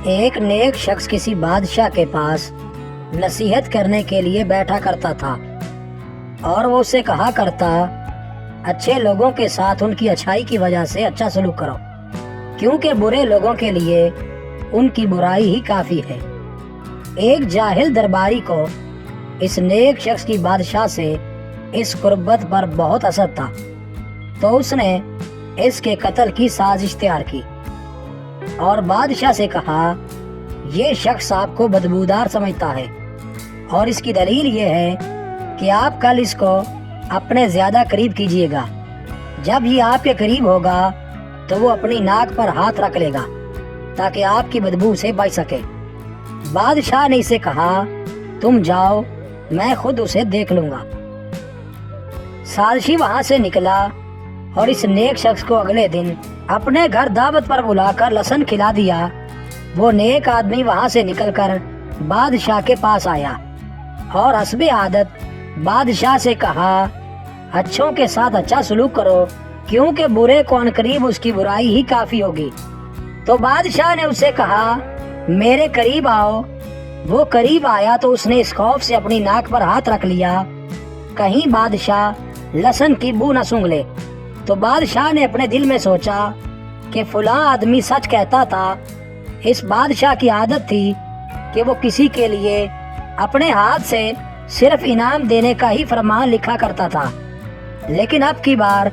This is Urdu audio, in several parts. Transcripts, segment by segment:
ایک نیک شخص کسی بادشاہ کے پاس نصیحت کرنے کے لیے بیٹھا کرتا تھا اور وہ اسے کہا کرتا، اچھے لوگوں کے ساتھ ان کی اچھائی کی وجہ سے اچھا سلوک کرو، کیونکہ برے لوگوں کے لیے ان کی برائی ہی کافی ہے۔ ایک جاہل درباری کو اس نیک شخص کی بادشاہ سے اس قربت پر بہت اثر تھا، تو اس نے اس کے قتل کی سازش تیار کی اور بادشاہ سے کہا، یہ شخص آپ کو بدبودار سمجھتا ہے اور اس کی دلیل یہ ہے کہ آپ کل اس کو اپنے زیادہ قریب کیجیے گا۔ جب یہ آپ کے قریب ہوگا تو وہ اپنی ناک پر ہاتھ رکھ لے گا تاکہ آپ کی بدبو سے بچ سکے۔ بادشاہ نے اسے کہا، تم جاؤ، میں خود اسے دیکھ لوں گا۔ سازشی وہاں سے نکلا اور اس نیک شخص کو اگلے دن اپنے گھر دعوت پر بلا کر لسن کھلا دیا۔ وہ نیک آدمی وہاں سے نکل کر بادشاہ کے پاس آیا اور حسب عادت بادشاہ سے کہا، اچھوں کے ساتھ اچھا سلوک کرو، کیونکہ برے کو عنقریب اس کی برائی ہی کافی ہوگی۔ تو بادشاہ نے اسے کہا، میرے قریب آؤ۔ وہ قریب آیا تو اس نے اس خوف سے اپنی ناک پر ہاتھ رکھ لیا کہیں بادشاہ لسن کی بو نہ سونگھ لے۔ تو بادشاہ نے اپنے دل میں سوچا کہ فلاں آدمی سچ کہتا تھا۔ اس بادشاہ کی عادت تھی کہ وہ کسی کے لیے اپنے ہاتھ سے صرف انعام دینے کا ہی فرمان لکھا کرتا تھا، لیکن اب کی بار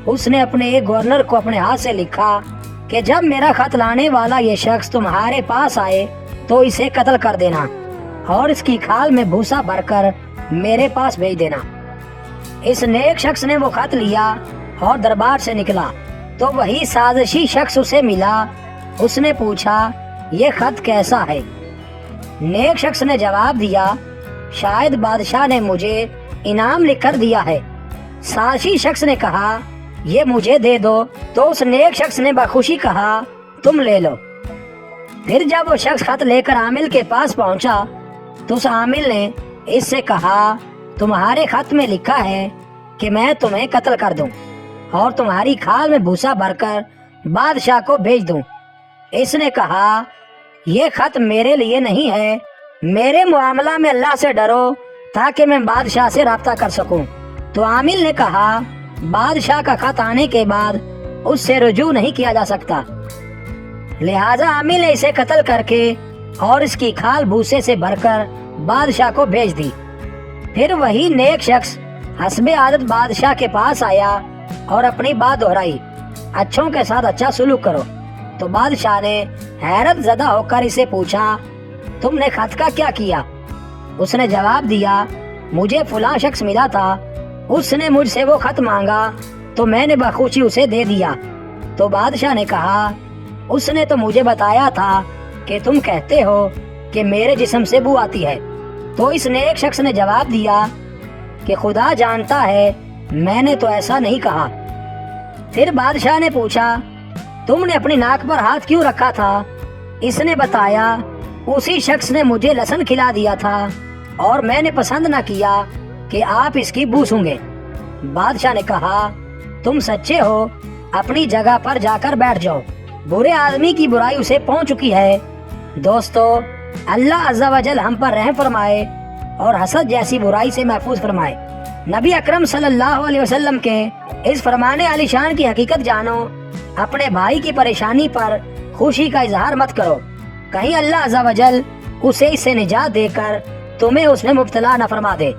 اس نے اپنے ایک گورنر کو اپنے ہاتھ سے لکھا کہ جب میرا خط لانے والا یہ شخص تمہارے پاس آئے تو اسے قتل کر دینا اور اس کی کھال میں بھوسا بھر کر میرے پاس بھیج دینا۔ اس نیک شخص نے وہ خط لیا اور دربار سے نکلا تو وہی سازشی شخص اسے ملا۔ اس نے پوچھا، یہ خط کیسا ہے؟ نیک شخص نے جواب دیا، شاید بادشاہ نے مجھے انعام لکھ کر دیا ہے۔ سازشی شخص نے کہا، یہ مجھے دے دو۔ تو اس نیک شخص نے بخوشی کہا، تم لے لو۔ پھر جب وہ شخص خط لے کر عامل کے پاس پہنچا تو اس عامل نے اس سے کہا، تمہارے خط میں لکھا ہے کہ میں تمہیں قتل کر دوں اور تمہاری کھال میں بھوسا بھر کر بادشاہ کو بھیج دوں۔ اس نے کہا، یہ خط میرے لیے نہیں ہے، میرے معاملہ میں اللہ سے ڈرو تاکہ میں بادشاہ سے رابطہ کر سکوں۔ تو عامل نے کہا، بادشاہ کا خط آنے کے بعد اس سے رجوع نہیں کیا جا سکتا، لہذا عامل نے اسے قتل کر کے اور اس کی کھال بھوسے سے بھر کر بادشاہ کو بھیج دی۔ پھر وہی نیک شخص حسب عادت بادشاہ کے پاس آیا اور اپنی بات دہرائی، اچھوں کے ساتھ اچھا سلوک کرو۔ تو بادشاہ نے حیرت زدہ ہو کر اسے پوچھا، تم نے خط کا کیا کیا؟ اس نے جواب دیا، مجھے فلاں شخص ملا تھا، اس نے مجھ سے وہ خط مانگا تو میں نے بخوشی اسے دے دیا۔ تو بادشاہ نے کہا، اس نے تو مجھے بتایا تھا کہ تم کہتے ہو کہ میرے جسم سے بو آتی ہے۔ تو اس نیک شخص نے جواب دیا کہ خدا جانتا ہے، میں نے تو ایسا نہیں کہا۔ پھر بادشاہ نے پوچھا، تم نے اپنی ناک پر ہاتھ کیوں رکھا تھا؟ اس نے بتایا، اسی شخص نے مجھے لسن کھلا دیا تھا اور میں نے پسند نہ کیا کہ آپ اس کی بو سونگھیں۔ بادشاہ نے کہا، تم سچے ہو، اپنی جگہ پر جا کر بیٹھ جاؤ، برے آدمی کی برائی اسے پہنچ چکی ہے۔ دوستو، اللہ عز و جل ہم پر رحم فرمائے اور حسد جیسی برائی سے محفوظ فرمائے۔ نبی اکرم صلی اللہ علیہ وسلم کے اس فرمان عالی شان کی حقیقت جانو، اپنے بھائی کی پریشانی پر خوشی کا اظہار مت کرو، کہیں اللہ عز و جل اسے اس سے نجات دے کر تمہیں اس میں مبتلا نہ فرما دے۔